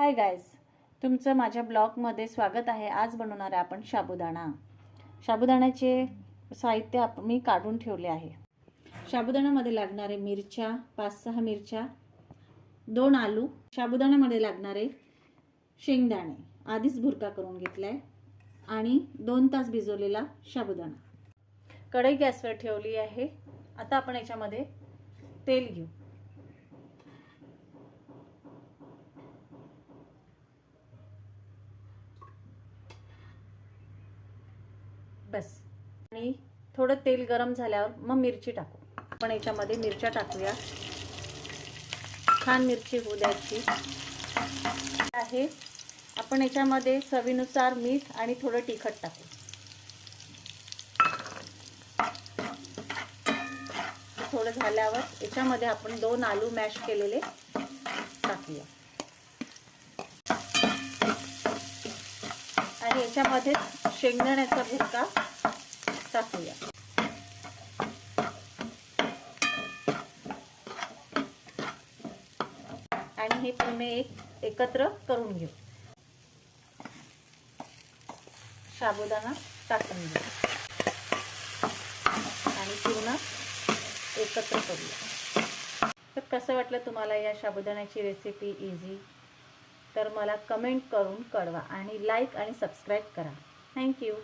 Hi guys, तुमचं माझ्या ब्लॉगमध्ये स्वागत आहे। आज बनवणार आहे आपण साबुदाणा। साबुदाण्याचे साहित्य मी काढून ठेवले आहे। साबुदाण्यामध्ये लागणारे मिरच्या 5-6 मिरच्या, 2 आलू, साबुदाण्यामध्ये लागणारे शेंगदाणे आधीच भुरका करून घेतलाय आणि 2 तास भिजवलेला साबुदाणा। कढई गॅसवर ठेवली आहे। आता आपण याच्यामध्ये तेल घेऊ। बस, आणि थोडं तेल गरम झाल्यावर मग मिरची टाकू। आपण याच्यामध्ये मिरच्या टाकूया। छान मिरची होऊ द्यायची आहे। आपण याच्यामध्ये चवीनुसार मीठ आणि थोडं तिखट टाकू। थोडं झाल्यावर याच्यामध्ये आपण 2 आलू मॅश केलेले टाकूया आणि याच्यामध्ये शेंगदाण्याचा भुर्का टाकूया आणि हे पूर्ण एकत्र करून घेऊ। साबुदाणा टाकून घेऊ आणि पूर्ण एकत्र करूया। तर कसं वाटलं तुम्हाला या साबुदाण्याची रेसिपी इझी? तर मला कमेंट करून कळवा आणि लाईक आणि सबस्क्राईब करा। थँक्यू।